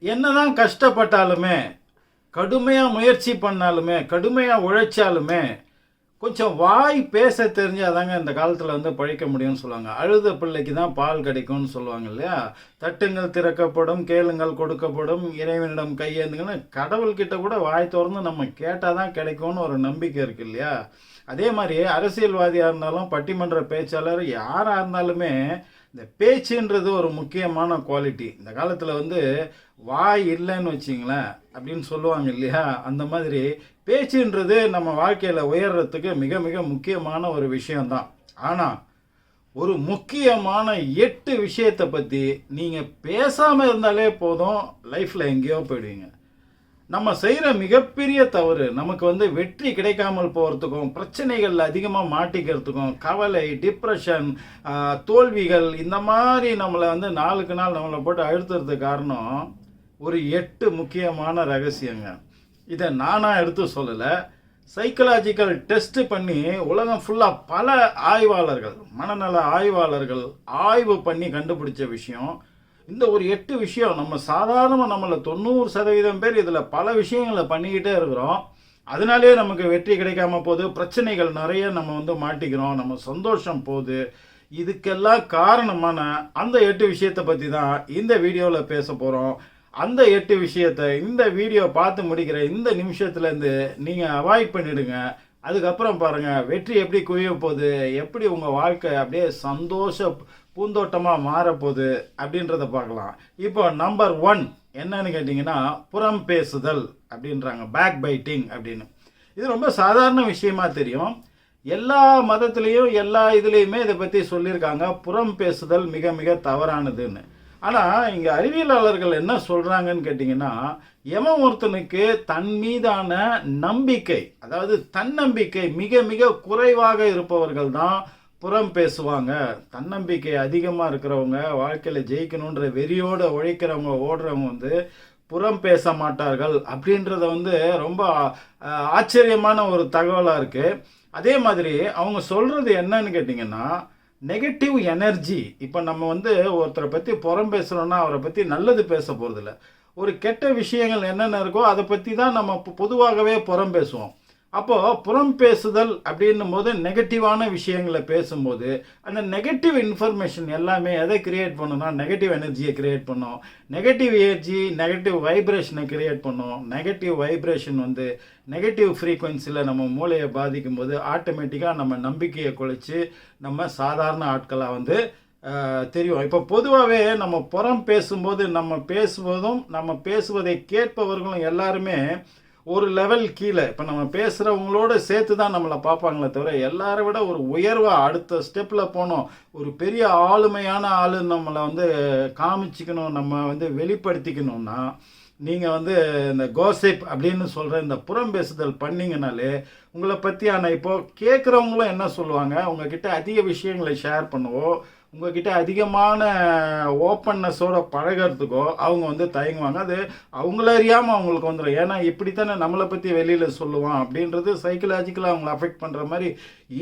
என்னதான் கஷ்டப்பட்டாலுமே, கடுமையாக முயற்சி பண்ணாலுமே, கடுமையாக உழைச்சாலுமே, கொஞ்சம் வாய் பேச தெரிஞ்சாதாங்க இந்த காலத்தில் வந்து பழிக்க முடியும்னு சொல்லுவாங்க. அழுத பிள்ளைக்கு தான் பால் கிடைக்கும்னு சொல்லுவாங்க இல்லையா? தட்டுங்கள் திறக்கப்படும், கேளுங்கள் கொடுக்கப்படும், இறைவனிடம் கையேந்துங்கன்னு கடவுள்கிட்ட கூட வாய் திறந்து நம்ம கேட்டால் தான் கிடைக்கும்னு ஒரு நம்பிக்கை இருக்குது இல்லையா? அதே மாதிரி அரசியல்வாதியாக இருந்தாலும் பட்டிமன்ற பேச்சாளர் யாராக இருந்தாலுமே இந்த பேச்சுன்றது ஒரு முக்கியமான குவாலிட்டி. இந்த காலத்தில் வந்து வாய் இல்லைன்னு வச்சிங்களேன் அப்படின்னு சொல்லுவாங்க இல்லையா? அந்த மாதிரி பேச்சுன்றது நம்ம வாழ்க்கையில் உயர்றதுக்கு மிக மிக முக்கியமான ஒரு விஷயம்தான். ஆனால் ஒரு முக்கியமான 8 விஷயத்தை பற்றி நீங்கள் பேசாமல் இருந்தாலே போதும், லைஃப்பில் எங்கேயோ போயிடுவீங்க. நம்ம செய்கிற மிகப்பெரிய தவறு நமக்கு வந்து வெற்றி கிடைக்காமல் போகிறதுக்கும், பிரச்சனைகள் அதிகமாக மாட்டிக்கிறதுக்கும், கவலை, டிப்ரெஷன், தோல்விகள், இந்த மாதிரி நம்மளை வந்து நாளுக்கு நாள் நம்மளை போட்டு அழுத்துறதுக்கு காரணம் ஒரு 8 முக்கியமான ரகசியங்க. இதை நானாக எடுத்து சொல்லலை, சைக்கலாஜிக்கல் டெஸ்ட் பண்ணி உலகம் ஃபுல்லாக பல ஆய்வாளர்கள், மனநல ஆய்வாளர்கள் ஆய்வு பண்ணி கண்டுபிடிச்ச விஷயம். இந்த ஒரு 8 விஷயம் நம்ம சாதாரணமாக நம்மளை 90% பேர் இதில் பல விஷயங்களை பண்ணிக்கிட்டே இருக்கிறோம். அதனாலே நமக்கு வெற்றி கிடைக்காம போகுது, பிரச்சனைகள் நிறைய நம்ம வந்து மாட்டிக்கிறோம், நம்ம சந்தோஷம் போகுது. இதுக்கெல்லாம் காரணமான அந்த 8 விஷயத்தை பற்றி தான் இந்த வீடியோவில் பேச போகிறோம். அந்த 8 விஷயத்தை இந்த வீடியோ பார்த்து முடிக்கிற இந்த நிமிஷத்துலேருந்து நீங்கள் அவாய்ட் பண்ணிவிடுங்க. அதுக்கப்புறம் பாருங்கள் வெற்றி எப்படி குவிய போகுது, எப்படி உங்கள் வாழ்க்கை அப்படியே சந்தோஷ பூந்தோட்டமாக மாறப்போகுது அப்படின்றத பார்க்கலாம். இப்போ நம்பர் 1 என்னன்னு கேட்டிங்கன்னா புறம் பேசுதல் அப்படின்றாங்க, பேக் பைட்டிங் அப்படின்னு. இது ரொம்ப சாதாரண விஷயமா தெரியும். எல்லா மதத்துலேயும் எல்லா இதுலேயுமே இதை பற்றி சொல்லியிருக்காங்க, புறம் பேசுதல் மிக மிக தவறானதுன்னு. ஆனால் இங்கே அறிவியலாளர்கள் என்ன சொல்கிறாங்கன்னு கேட்டிங்கன்னா, எவன் ஒருத்தனுக்கு தன் மீதான நம்பிக்கை, அதாவது தன்னம்பிக்கை மிக மிக குறைவாக இருப்பவர்கள் தான் புறம் பேசுவாங்க. தன்னம்பிக்கை அதிகமாக இருக்கிறவங்க, வாழ்க்கையில் ஜெயிக்கணுன்ற வெறியோடு உழைக்கிறவங்க, ஓடுறவங்க வந்து புறம் பேச மாட்டார்கள் அப்படின்றத வந்து ரொம்ப ஆச்சரியமான ஒரு தகவலாக இருக்குது. அதே மாதிரி அவங்க சொல்கிறது என்னன்னு கேட்டிங்கன்னா, நெகட்டிவ் எனர்ஜி. இப்போ நம்ம வந்து ஒருத்தரை பற்றி புறம் பேசுகிறோன்னா அவரை பற்றி நல்லது பேச போகிறதில்ல, ஒரு கெட்ட விஷயங்கள் என்னென்ன இருக்கோ அதை பற்றி தான் நம்ம பொதுவாகவே புறம் பேசுவோம். அப்போது புறம் பேசுதல் அப்படின்னும் போது நெகட்டிவான விஷயங்களை பேசும்போது அந்த நெகட்டிவ் இன்ஃபர்மேஷன் எல்லாமே எதை கிரியேட் பண்ணுன்னா நெகட்டிவ் எனர்ஜியை கிரியேட் பண்ணும். நெகட்டிவ் எனர்ஜி நெகட்டிவ் வைப்ரேஷனை கிரியேட் பண்ணும். நெகட்டிவ் வைப்ரேஷன் வந்து நெகட்டிவ் ஃப்ரீக்வன்சியில் நம்ம மூளையை பாதிக்கும் போது ஆட்டோமேட்டிக்காக நம்ம நம்பிக்கையை குலைச்சி நம்ம சாதாரண ஆட்களாக வந்து தெரியும். இப்போ பொதுவாகவே நம்ம புறம் பேசும்போது நம்ம பேசுவதும் நம்ம பேசுவதை கேட்பவர்களும் எல்லாருமே ஒரு லெவல் கீழே, இப்போ நம்ம பேசுகிறவங்களோட சேர்த்து தான் நம்மளை பார்ப்பாங்களே தவிர எல்லாரை விட ஒரு உயர்வாக அடுத்த ஸ்டெப்பில் போனோம், ஒரு பெரிய ஆளுமையான ஆளுன்னு நம்மளை வந்து காமிச்சிக்கணும், நம்ம வந்து வெளிப்படுத்திக்கணும்னா நீங்கள் வந்து இந்த கோசிப் அப்படின்னு சொல்கிற இந்த புறம் பேசுதல் பண்ணிங்கனாலே உங்களை பற்றியான இப்போது கேட்குறவங்களும் என்ன சொல்லுவாங்க, உங்ககிட்ட அதிக விஷயங்களை ஷேர் பண்ணுவோம், உங்ககிட்ட அதிகமான ஓப்பன்னஸோட பழகிறதுக்கோ அவங்க வந்து தயங்குவாங்க. அது அவங்கள அறியாமல் அவங்களுக்கு வந்துடும். ஏன்னா இப்படித்தானே நம்மளை பற்றி வெளியில் சொல்லுவான் அப்படின்றது சைக்கலாஜிக்கலாக அவங்கள அஃபெக்ட் பண்ணுற மாதிரி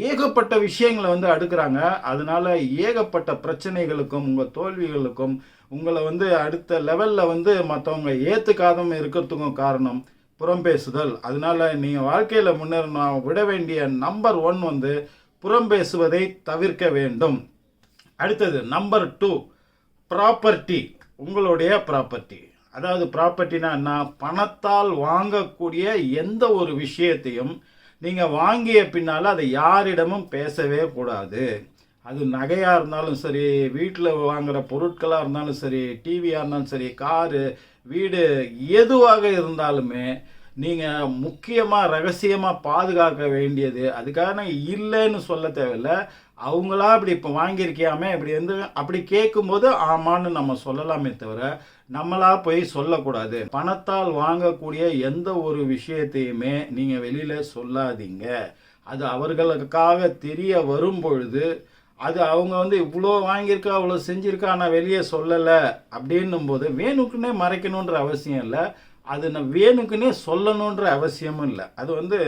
ஏகப்பட்ட விஷயங்களை வந்து அடுக்கிறாங்க. அதனால ஏகப்பட்ட பிரச்சனைகளுக்கும் உங்கள் தோல்விகளுக்கும் உங்களை வந்து அடுத்த லெவலில் வந்து மற்றவங்க ஏற்றுக்காதம் இருக்கிறதுக்கும் காரணம் புறம் பேசுதல். அதனால நீங்கள் வாழ்க்கையில் முன்னேறணும், விட வேண்டிய நம்பர் 1 வந்து புறம் பேசுவதை தவிர்க்க வேண்டும். அடுத்தது நம்பர் 2 ப்ராப்பர்ட்டி. உங்களுடைய ப்ராப்பர்ட்டி, அதாவது ப்ராப்பர்ட்டினா என்ன, பணத்தால் வாங்கக்கூடிய எந்த ஒரு விஷயத்தையும் நீங்கள் வாங்கிய பின்னால் அதை யாரிடமும் பேசவே கூடாது. அது நகையாக இருந்தாலும் சரி, வீட்டில் வாங்குகிற பொருட்களாக இருந்தாலும் சரி, டிவியாக இருந்தாலும் சரி, காரு, வீடு, எதுவாக இருந்தாலுமே நீங்கள் முக்கியமாக ரகசியமாக பாதுகாக்க வேண்டியது. அதுக்காக இல்லைன்னு சொல்ல தேவையில்லை, அவங்களா அப்படி இப்போ வாங்கியிருக்கியாமே இப்படி வந்து அப்படி கேட்கும்போது ஆமான்னு நம்ம சொல்லலாமே தவிர நம்மளா போய் சொல்லக்கூடாது. பணத்தால் வாங்கக்கூடிய எந்த ஒரு விஷயத்தையுமே நீங்கள் வெளியில் சொல்லாதீங்க. அது அவர்களுக்காக தெரிய வரும் பொழுது அது அவங்க வந்து இவ்வளோ வாங்கியிருக்கா, அவ்வளோ செஞ்சுருக்கா, ஆனால் வெளியே சொல்லலை அப்படின்னும் போது வேணுக்குன்னே மறைக்கணுன்ற அவசியம் இல்லை, அது நான் வேணுக்குன்னே சொல்லணுன்ற அவசியமும் இல்லை. அது வந்து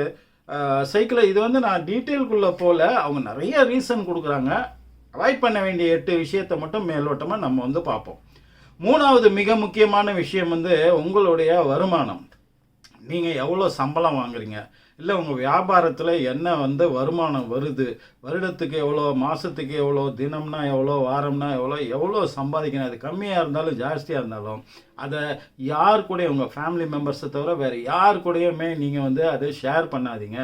சைக்கிளில் இது வந்து நான் டீட்டெயிலுக்குள்ளே போல, அவங்க நிறைய ரீசன் கொடுக்குறாங்க. அவாய்ட் பண்ண வேண்டிய 8 விஷயத்தை மட்டும் மேலோட்டமாக நம்ம வந்து பார்ப்போம். மூணாவது மிக முக்கியமான விஷயம் வந்து உங்களுடைய வருமானம். நீங்கள் எவ்வளோ சம்பளம் வாங்குறீங்க, இல்லை உங்கள் வியாபாரத்தில் என்ன வந்து வருமானம் வருது, வருடத்துக்கு எவ்வளோ, மாதத்துக்கு எவ்வளோ, தினம்னா எவ்வளோ, வாரம்னா எவ்வளோ, எவ்வளோ சம்பாதிக்கணும். அது கம்மியாக இருந்தாலும் ஜாஸ்தியாக இருந்தாலும் அதை யார் கூட, உங்கள் ஃபேமிலி மெம்பர்ஸை தவிர வேறு யார் கூடயுமே நீங்கள் வந்து அதை ஷேர் பண்ணாதீங்க.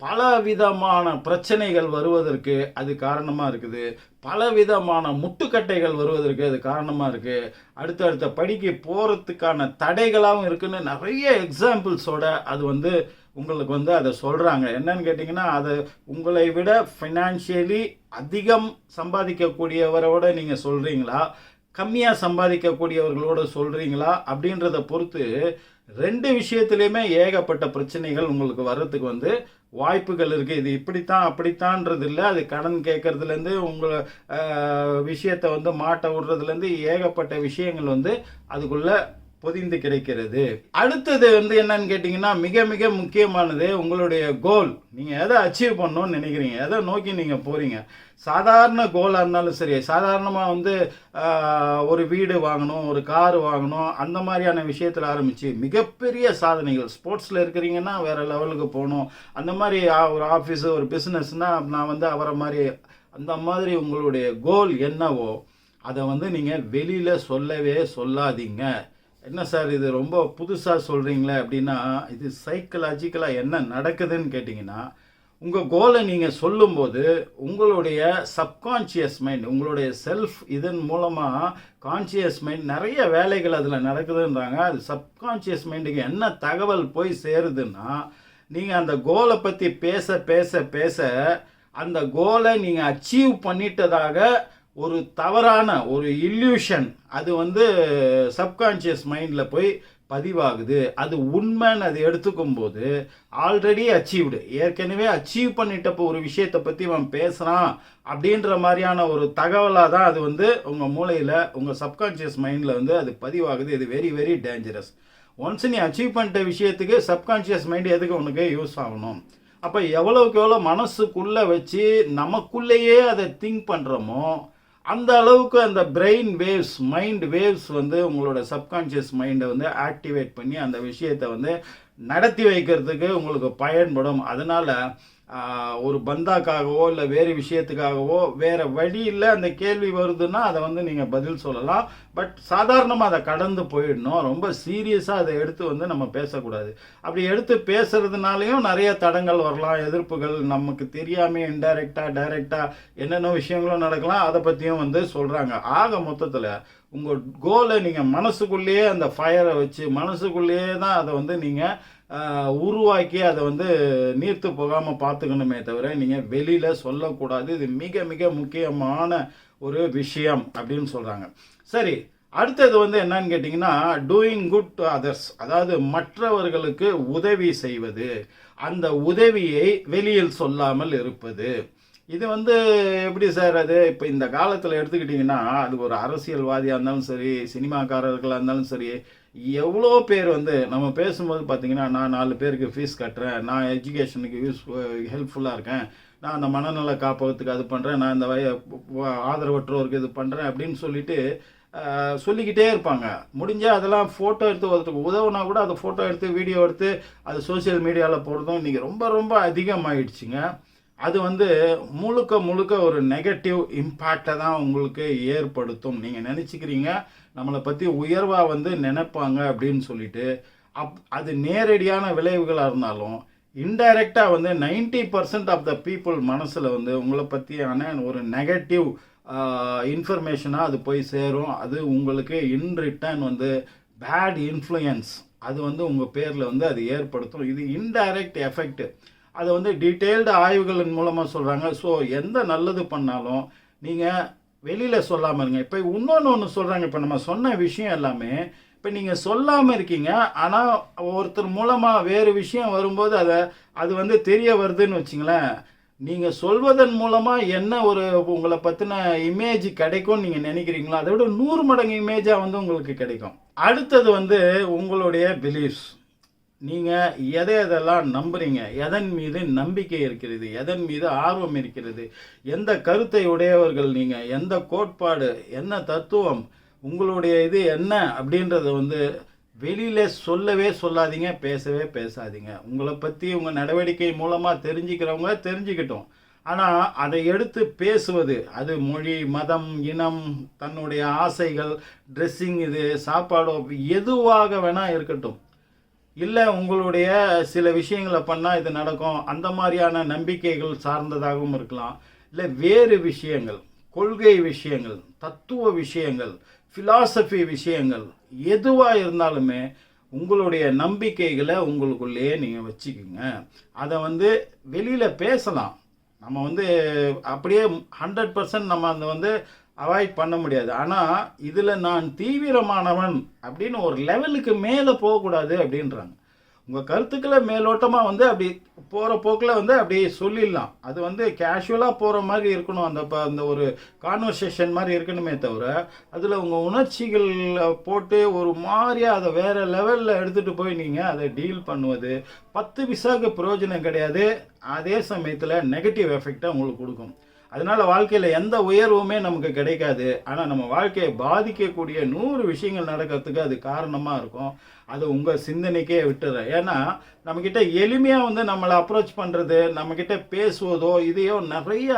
பல விதமான பிரச்சனைகள் வருவதற்கு அது காரணமாக இருக்குது. பல விதமான முட்டுக்கட்டைகள் வருவதற்கு அது காரணமாக இருக்குது. அடுத்தடுத்த படிக்கு போகிறதுக்கான தடைகளாகவும் இருக்குன்னு நிறைய எக்ஸாம்பிள்ஸோட அது வந்து உங்களுக்கு வந்து அதை சொல்கிறாங்க. என்னன்னு கேட்டிங்கன்னா, அது உங்களை விட ஃபினான்ஷியலி அதிகம் சம்பாதிக்கக்கூடியவரோட நீங்கள் சொல்கிறீங்களா, கம்மியாக சம்பாதிக்கக்கூடியவர்களோட சொல்கிறீங்களா அப்படின்றத பொறுத்து ரெண்டு விஷயத்துலையுமே ஏகப்பட்ட பிரச்சனைகள் உங்களுக்கு வர்றதுக்கு வந்து வாய்ப்புகள் இருக்குது. இது இப்படித்தான் அப்படித்தான்றது இல்லை. அது கடன் கேட்கறதுலேருந்து உங்களை விஷயத்தை வந்து மாட்ட விடுறதுலேருந்து ஏகப்பட்ட விஷயங்கள் வந்து அதுக்குள்ளே பொதிந்து கிடைக்கிறது. அடுத்தது வந்து என்னன்னு கேட்டிங்கன்னா, மிக மிக முக்கியமானது உங்களுடைய கோல். நீங்கள் எதை அச்சீவ் பண்ணணும்னு நினைக்கிறீங்க, எதை நோக்கி நீங்கள் போகிறீங்க. சாதாரண கோலாக இருந்தாலும் சரி, சாதாரணமாக வந்து ஒரு வீடு வாங்கணும், ஒரு கார் வாங்கணும், அந்த மாதிரியான விஷயத்தில் ஆரம்பித்து மிகப்பெரிய சாதனைகள், ஸ்போர்ட்ஸில் இருக்கிறீங்கன்னா வேறு லெவலுக்கு போகணும், அந்த மாதிரி ஒரு ஆஃபீஸு, ஒரு பிஸ்னஸ்னால் நான் வந்து அவரை மாதிரி, அந்த மாதிரி உங்களுடைய கோல் என்னவோ அதை வந்து நீங்கள் வெளியில் சொல்லவே சொல்லாதீங்க. என்ன சார் இது ரொம்ப புதுசாக சொல்கிறீங்களே அப்படின்னா, இது சைக்கலாஜிக்கலாக என்ன நடக்குதுன்னு கேட்டிங்கன்னா, உங்கள் கோலை நீங்கள் சொல்லும்போது உங்களுடைய சப்கான்ஷியஸ் மைண்ட், உங்களுடைய செல்ஃப், இதன் மூலமாக கான்ஷியஸ் மைண்ட் நிறைய வேலைகள் அதில் நடக்குதுன்றாங்க. அது சப்கான்ஷியஸ் மைண்டுக்கு என்ன தகவல் போய் சேருதுன்னா, நீங்கள் அந்த கோலை பற்றி பேச பேச பேச அந்த கோலை நீங்கள் அச்சீவ் பண்ணிட்டதாக ஒரு தவறான ஒரு இல்யூஷன் அது வந்து சப்கான்ஷியஸ் மைண்டில் போய் பதிவாகுது. அது உண்மைன்னு அது எடுத்துக்கும் போது ஆல்ரெடி அச்சீவ்டு, ஏற்கனவே அச்சீவ் பண்ணிட்டப்போ ஒரு விஷயத்தை பற்றி அவன் பேசுகிறான் அப்படின்ற மாதிரியான ஒரு தகவலாக தான் அது வந்து உங்கள் மூளையில், உங்கள் சப்கான்ஷியஸ் மைண்டில் வந்து அது பதிவாகுது. இது வெரி வெரி டேஞ்சரஸ். ஒன்ஸ் நீ அச்சீவ் பண்ணிட்ட விஷயத்துக்கு சப்கான்ஷியஸ் மைண்டு எதுக்கு உனக்கு யூஸ் ஆகணும்? அப்போ எவ்வளோக்கு எவ்வளோ மனசுக்குள்ளே வச்சு நமக்குள்ளேயே அதை திங்க் பண்ணுறோமோ அந்த அளவுக்கு அந்த பிரெயின் வேவ்ஸ், மைண்ட் வேவ்ஸ் வந்து உங்களோட சப்கான்ஷியஸ் மைண்டை வந்து ஆக்டிவேட் பண்ணி அந்த விஷயத்தை வந்து நடத்தி வைக்கிறதுக்கு உங்களுக்கு பயன்படும். அதனால் ஒரு பந்தாக்காகவோ இல்லை வேறு விஷயத்துக்காகவோ வேறு வழியில் அந்த கேள்வி வருதுன்னா அதை வந்து நீங்கள் பதில் சொல்லலாம். பட் சாதாரணமாக அதை கடந்து போயிடணும். ரொம்ப சீரியஸாக அதை எடுத்து வந்து நம்ம பேசக்கூடாது. அப்படி எடுத்து பேசுறதுனாலையும் நிறைய தடங்கள் வரலாம், எதிர்ப்புகள், நமக்கு தெரியாமல் இன்டைரக்டாக டைரெக்டாக என்னென்ன விஷயங்களும் நடக்கலாம். அதை பற்றியும் வந்து சொல்கிறாங்க. ஆக மொத்தத்தில் உங்கள் கோலை நீங்கள் மனசுக்குள்ளேயே அந்த ஃபயரை வச்சு மனசுக்குள்ளேயே தான் அதை வந்து நீங்கள் உருவாக்கி அதை வந்து நீர்த்து போகாமல் பார்த்துக்கணுமே தவிர நீங்கள் வெளியில் சொல்லக்கூடாது. இது மிக மிக முக்கியமான ஒரு விஷயம் அப்படின்னு சொல்கிறாங்க. சரி, அடுத்தது வந்து என்னன்னு கேட்டிங்கன்னா, டூயிங் குட் டு அதர்ஸ், அதாவது மற்றவர்களுக்கு உதவி செய்வது, அந்த உதவியை வெளியில் சொல்லாமல் இருப்பது. இது வந்து எப்படி சார்? அது இப்போ இந்த காலத்தில் எடுத்துக்கிட்டிங்கன்னா, அது ஒரு அரசியல்வாதியாக இருந்தாலும் சரி, சினிமாக்காரர்களாக இருந்தாலும் சரி, எவ்வளோ பேர் வந்து நம்ம பேசும்போது பார்த்தீங்கன்னா, நான் 4 பேருக்கு ஃபீஸ் கட்டுறேன், நான் எஜுகேஷனுக்கு ஹெல்ப்ஃபுல்லாக இருக்கேன், நான் அந்த மனநல காப்பகத்துக்கு அது பண்ணுறேன், நான் இந்த ஆதரவற்றோருக்கு இது பண்ணுறேன் அப்படின்னு சொல்லிட்டு சொல்லிக்கிட்டே இருப்பாங்க. முடிஞ்சால் அதெல்லாம் ஃபோட்டோ எடுத்து ஒருத்தருக்கு உதவுனா கூட அதை ஃபோட்டோ எடுத்து வீடியோ எடுத்து அது சோசியல் மீடியாவில் போடுறதும் இன்றைக்கி ரொம்ப ரொம்ப அதிகமாகிடுச்சிங்க. அது வந்து முழுக்க முழுக்க ஒரு நெகட்டிவ் இம்பேக்டை தான் உங்களுக்கு ஏற்படுத்தும். நீங்கள் நினச்சிக்கிறீங்க நம்மளை பற்றி உயர்வாக வந்து நினைப்பாங்க அப்படின்னு சொல்லிட்டு, அது நேரடியான விளைவுகளாக இருந்தாலும் இன்டைரக்டாக வந்து 90% ஆஃப் த பீப்புள் மனசில் வந்து உங்களை பற்றியான ஒரு நெகட்டிவ் இன்ஃபர்மேஷனாக அது போய் சேரும். அது உங்களுக்கு இன் ரிட்டர்ன் வந்து பேட் இன்ஃப்ளூயன்ஸ் அது வந்து உங்கள் பேரில் வந்து அது ஏற்படுத்தும். இது இன்டைரக்ட் எஃபெக்ட். அதை வந்து டீட்டெயில்டு ஆய்வுகளின் மூலமாக சொல்கிறாங்க. ஸோ எந்த நல்லது பண்ணாலும் நீங்கள் வெளியில் சொல்லாமல் இருங்க. இப்போ ஒன்று சொல்கிறாங்க, இப்போ நம்ம சொன்ன விஷயம் எல்லாமே இப்போ நீங்கள் சொல்லாமல் இருக்கீங்க, ஆனால் ஒருத்தர் மூலமாக வேறு விஷயம் வரும்போது அது வந்து தெரிய வருதுன்னு வச்சிங்களேன். நீங்கள் சொல்வதன் மூலமாக என்ன ஒரு உங்களை பற்றின இமேஜ் கிடைக்கும்னு நீங்கள் நினைக்கிறீங்களோ அதை விட 100 மடங்கு இமேஜாக வந்து உங்களுக்கு கிடைக்கும். அடுத்தது வந்து உங்களுடைய பிலீஃப்ஸ். நீங்கள் எதெல்லாம் நம்புறீங்க, எதன் மீது நம்பிக்கை இருக்கிறது, எதன் மீது ஆர்வம் இருக்கிறது, எந்த கருத்தை உடையவர்கள் நீங்கள், எந்த கோட்பாடு, என்ன தத்துவம் உங்களுடைய இது என்ன அப்படின்றத வந்து வெளியில் சொல்லவே சொல்லாதீங்க, பேசவே பேசாதீங்க. உங்களை பற்றி உங்கள் நடவடிக்கை மூலமாக தெரிஞ்சுக்கிறவங்க தெரிஞ்சுக்கிட்டோம். ஆனால் அதை எடுத்து பேசுவது, அது மொழி, மதம், இனம், தன்னுடைய ஆசைகள், ட்ரெஸ்ஸிங், இது சாப்பாடோ எதுவாக வேணால் இருக்கட்டும், இல்லை உங்களுடைய சில விஷயங்களை பண்ணால் இது நடக்கும், அந்த மாதிரியான நம்பிக்கைகள் சார்ந்ததாகவும் இருக்கலாம். இல்லை வேறு விஷயங்கள், கொள்கை விஷயங்கள், தத்துவ விஷயங்கள், ஃபிலாசபி விஷயங்கள், எதுவாக இருந்தாலுமே உங்களுடைய நம்பிக்கைகளை உங்களுக்குள்ளேயே நீங்கள் வச்சுக்கோங்க. அதை வந்து வெளியில் பேசலாம். நம்ம வந்து அப்படியே 100% நம்ம அந்த வந்து அவாய்ட் பண்ண முடியாது. ஆனால் இதில் நான் தீவிரமானவன் அப்படின்னு ஒரு லெவலுக்கு மேலே போகக்கூடாது அப்படின்றாங்க. உங்கள் கருத்துக்களை மேலோட்டமாக வந்து அப்படி போகிற போக்கில் வந்து அப்படியே சொல்லிடலாம். அது வந்து கேஷுவலாக போகிற மாதிரி இருக்கணும். அந்த ஒரு கான்வர்சேஷன் மாதிரி இருக்கணுமே தவிர, அதில் உங்கள் உணர்ச்சிகள் போட்டு ஒரு மாதிரியாக அதை வேறு லெவலில் எடுத்துகிட்டு போய் நீங்கள் அதை டீல் பண்ணுவது 10 பைசாவுக்கு பிரயோஜனம் கிடையாது. அதே சமயத்தில் நெகட்டிவ் எஃபெக்டை உங்களுக்கு கொடுக்கும். அதனால வாழ்க்கையில் எந்த உயர்வுமே நமக்கு கிடைக்காது. ஆனால் நம்ம வாழ்க்கையை பாதிக்கக்கூடிய 100 விஷயங்கள் நடக்கிறதுக்கு அது காரணமாக இருக்கும். அது உங்கள் சிந்தனைக்கே விட்டுற. ஏன்னா நம்மக்கிட்ட எளிமையாக வந்து நம்மளை அப்ரோச் பண்ணுறது, நம்மக்கிட்ட பேசுவதோ இதையோ நிறைய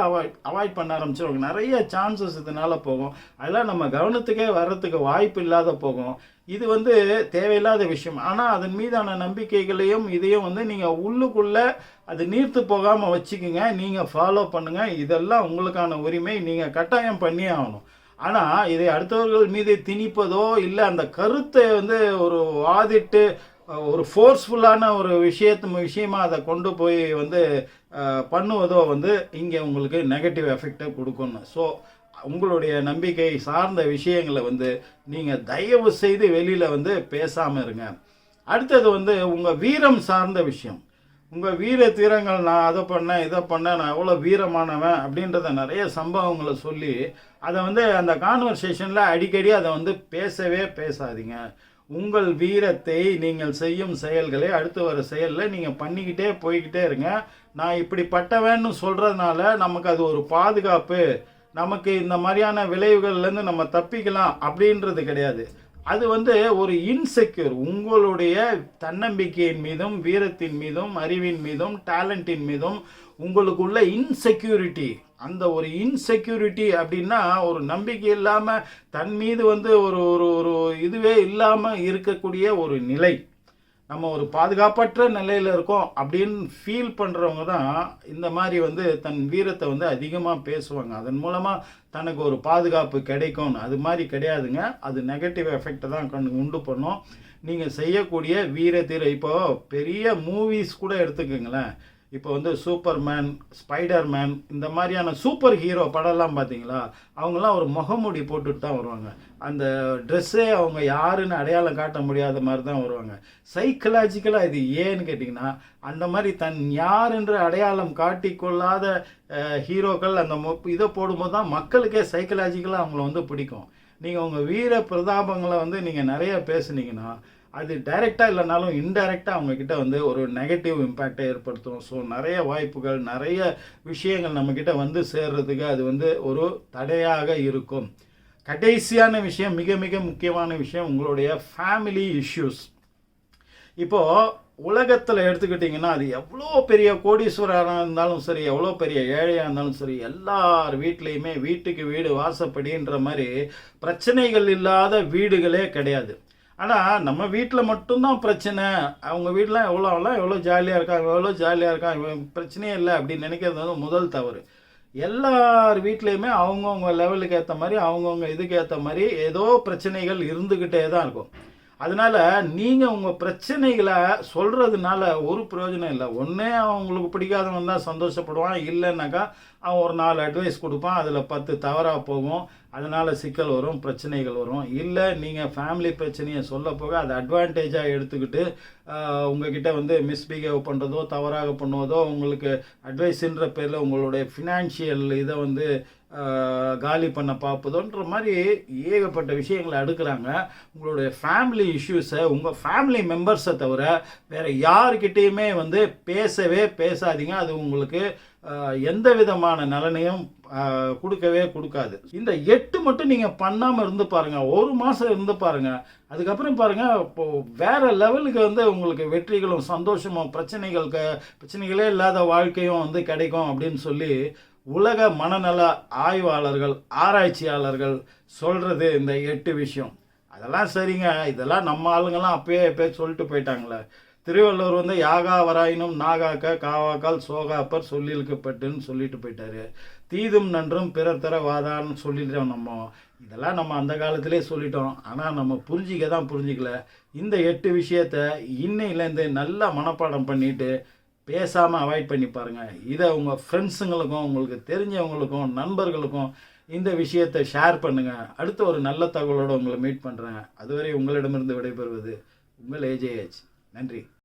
அவாய்ட் பண்ண ஆரம்பிச்சிருவாங்க. நிறைய சான்சஸ் இதனால் போகும். அதெல்லாம் நம்ம கவனத்துக்கே வர்றதுக்கு வாய்ப்பு இல்லாத போகும். இது வந்து தேவையில்லாத விஷயம். ஆனால் அதன் மீதான நம்பிக்கைகளையும் இதையும் வந்து நீங்கள் உள்ளுக்குள்ளே அது நீர்த்து போகாமல் வச்சுக்கோங்க. நீங்கள் ஃபாலோ பண்ணுங்கள். இதெல்லாம் உங்களுக்கான உரிமை, நீங்கள் கட்டாயம் பண்ணியே ஆகணும். ஆனால் இதை அடுத்தவர்கள் மீது திணிப்பதோ இல்லை அந்த கருத்தை வந்து ஒரு வாதிட்டு ஒரு ஃபோர்ஸ்ஃபுல்லான ஒரு விஷயமா அதை கொண்டு போய் வந்து பண்ணுவதோ வந்து இங்கே உங்களுக்கு நெகட்டிவ் எஃபெக்டை கொடுக்கணும். ஸோ உங்களுடைய நம்பிக்கை சார்ந்த விஷயங்களை வந்து நீங்கள் தயவு செய்து வெளியில் வந்து பேசாமல் இருங்க. அடுத்தது வந்து உங்கள் வீரம் சார்ந்த விஷயம். உங்கள் வீர தீரங்கள், நான் அதை பண்ணேன் இதை பண்ணேன், நான் எவ்வளோ வீரமானவன் அப்படின்றத நிறைய சம்பவங்களை சொல்லி அதை வந்து அந்த கான்வர்சேஷனில் அடிக்கடி அதை வந்து பேசவே பேசாதீங்க. உங்கள் வீரத்தை, நீங்கள் செய்யும் செயல்களை அடுத்து வர செயலில் நீங்கள் பண்ணிக்கிட்டே போய்கிட்டே இருங்க. நான் இப்படிப்பட்டவன்னு சொல்கிறதுனால நமக்கு அது ஒரு பாதுகாப்பு, நமக்கு இந்த மாதிரியான விளைவுகள்லேருந்து நம்ம தப்பிக்கலாம் அப்படின்றது கிடையாது. அது வந்து ஒரு இன்செக்யூர். உங்களுடைய தன்னம்பிக்கையின் மீதும் வீரத்தின் மீதும் அறிவின் மீதும் டேலண்டின் மீதும் உங்களுக்குள்ள இன்செக்யூரிட்டி, அந்த ஒரு இன்செக்யூரிட்டி அப்படின்னா ஒரு நம்பிக்கை இல்லாமல் தன் மீது வந்து ஒரு ஒரு ஒரு இதுவே இல்லாமல் இருக்கக்கூடிய ஒரு நிலை. நம்ம ஒரு பாதுகாப்பற்ற நிலையில் இருக்கோம் அப்படின்னு ஃபீல் பண்ணுறவங்க தான் இந்த மாதிரி வந்து தன் வீரத்தை வந்து அதிகமாக பேசுவாங்க. அதன் மூலமாக தனக்கு ஒரு பாதுகாப்பு கிடைக்கும். அது மாதிரி கிடையாதுங்க. அது நெகட்டிவ் எஃபெக்டை தான் உண்டு பண்ணும். நீங்கள் செய்யக்கூடிய வீர தீர, இப்போ பெரிய மூவிஸ் கூட எடுத்துக்கோங்களேன். இப்போ வந்து சூப்பர்மேன், ஸ்பைடர்மேன், இந்த மாதிரியான சூப்பர் ஹீரோ படம்லாம் பார்த்தீங்களா, அவங்களாம் ஒரு முகமூடி போட்டுட்டு தான் வருவாங்க. அந்த ட்ரெஸ்ஸே அவங்க யாருன்னு அடையாளம் காட்ட முடியாத மாதிரி தான் வருவாங்க. சைக்கலாஜிக்கலாக இது ஏன்னு கேட்டிங்கன்னா, அந்த மாதிரி தன் யாருன்ற அடையாளம் காட்டிக்கொள்ளாத ஹீரோக்கள் அந்த இதை போடும்போது தான் மக்களுக்கே சைக்கலாஜிக்கலாக அவங்கள வந்து பிடிக்கும். நீங்கள் உங்கள் வீர பிரதாபங்களை வந்து நீங்கள் நிறைய பேசுனீங்கன்னா அது டைரெக்டாக இல்லைனாலும் இன்டைரக்டாக அவங்கக்கிட்ட வந்து ஒரு நெகட்டிவ் இம்பேக்டை ஏற்படுத்தும். ஸோ நிறைய வாய்ப்புகள், நிறைய விஷயங்கள் நம்மக்கிட்ட வந்து சேர்றதுக்கு அது வந்து ஒரு தடையாக இருக்கும். கடைசியான விஷயம், மிக மிக முக்கியமான விஷயம், உங்களுடைய ஃபேமிலி இஷ்யூஸ். இப்போது உலகத்தில் எடுத்துக்கிட்டிங்கன்னா அது எவ்வளோ பெரிய கோடீஸ்வரராக இருந்தாலும் சரி, எவ்வளோ பெரிய ஏழையாக இருந்தாலும் சரி, எல்லார் வீட்லேயுமே வீட்டுக்கு வீடு வாசப்படின்ற மாதிரி பிரச்சனைகள் இல்லாத வீடுகளே கிடையாது. ஆனால் நம்ம வீட்டில் மட்டும்தான் பிரச்சனை, அவங்க வீட்டிலாம் எவ்வளோ ஜாலியாக இருக்காங்க, பிரச்சனையே இல்லை அப்படின்னு நினைக்கிறது வந்து முதல் தவறு. எல்லார் வீட்லேயுமே அவங்கவுங்க லெவலுக்கு ஏற்ற மாதிரி, அவங்கவுங்க இதுக்கு ஏற்ற மாதிரி ஏதோ பிரச்சனைகள் இருந்துக்கிட்டே தான் இருக்கும். அதனால் நீங்கள் உங்கள் பிரச்சனைகளை சொல்கிறதுனால ஒரு பிரயோஜனம் இல்லை. ஒன்றே அவங்களுக்கு பிடிக்காதவன் தான் சந்தோஷப்படுவான், இல்லைன்னாக்கா அவன் ஒரு 4 அட்வைஸ் கொடுப்பான், அதில் 10 தவறாக போகும், அதனால் சிக்கல் வரும், பிரச்சனைகள் வரும். இல்லை நீங்கள் ஃபேமிலி பிரச்சனையை சொல்ல போக அதை அட்வான்டேஜாக எடுத்துக்கிட்டு உங்ககிட்ட வந்து மிஸ்பிஹேவ் பண்ணுறதோ தவறாக பண்ணுவதோ, உங்களுக்கு அட்வைஸுன்ற பேரில் உங்களுடைய ஃபினான்ஷியல் இதை வந்து காலி பண்ண பார்ப்பதோன்ற மாதிரி ஏகப்பட்ட விஷயங்களை அடுக்கிறாங்க. உங்களுடைய ஃபேமிலி இஷ்யூஸை உங்கள் ஃபேமிலி மெம்பர்ஸை தவிர வேறு யாருக்கிட்டேயுமே வந்து பேசவே பேசாதீங்க. அது உங்களுக்கு எந்த விதமான நலனையும் கொடுக்கவே கொடுக்காது. இந்த 8 மட்டும் நீங்கள் பண்ணாமல் இருந்து பாருங்கள், 1 மாதம் இருந்து பாருங்கள். அதுக்கப்புறம் பாருங்கள், இப்போது வேறு லெவலுக்கு வந்து உங்களுக்கு வெற்றிகளும் சந்தோஷமும் பிரச்சனைகளே இல்லாத வாழ்க்கையும் வந்து கிடைக்கும் அப்படின்னு சொல்லி உலக மனநல ஆய்வாளர்கள், ஆராய்ச்சியாளர்கள் சொல்கிறது இந்த 8 விஷயம். அதெல்லாம் சரிங்க, இதெல்லாம் நம்ம ஆளுங்கெல்லாம் அப்பயே சொல்லிட்டு போயிட்டாங்களே. திருவள்ளுவர் வந்து யாகா வராயினும் நாகாக்க காவாக்கால் சோகாப்பர் சொல்லியிருக்கப்பட்டுன்னு சொல்லிட்டு போயிட்டாரு. தீதும் நன்றும் பிறர் தர வாதான்னு சொல்லிட்டோம் நம்ம. இதெல்லாம் நம்ம அந்த காலத்திலே சொல்லிட்டோம். ஆனால் நம்ம புரிஞ்சிக்கல. இந்த 8 விஷயத்த இன்னையிலேருந்து நல்லா மனப்பாடம் பண்ணிட்டு பேசாமல் அவாய்ட் பண்ணி பாருங்கள். இதை உங்கள் ஃப்ரெண்ட்ஸுங்களுக்கும், உங்களுக்கு தெரிஞ்சவங்களுக்கும், நண்பர்களுக்கும் இந்த விஷயத்தை ஷேர் பண்ணுங்கள். அடுத்த ஒரு நல்ல தகவலோடு உங்களை மீட் பண்ணுறேன். அதுவரை உங்களிடமிருந்து விடைபெறுவது உங்கள் AJH. நன்றி.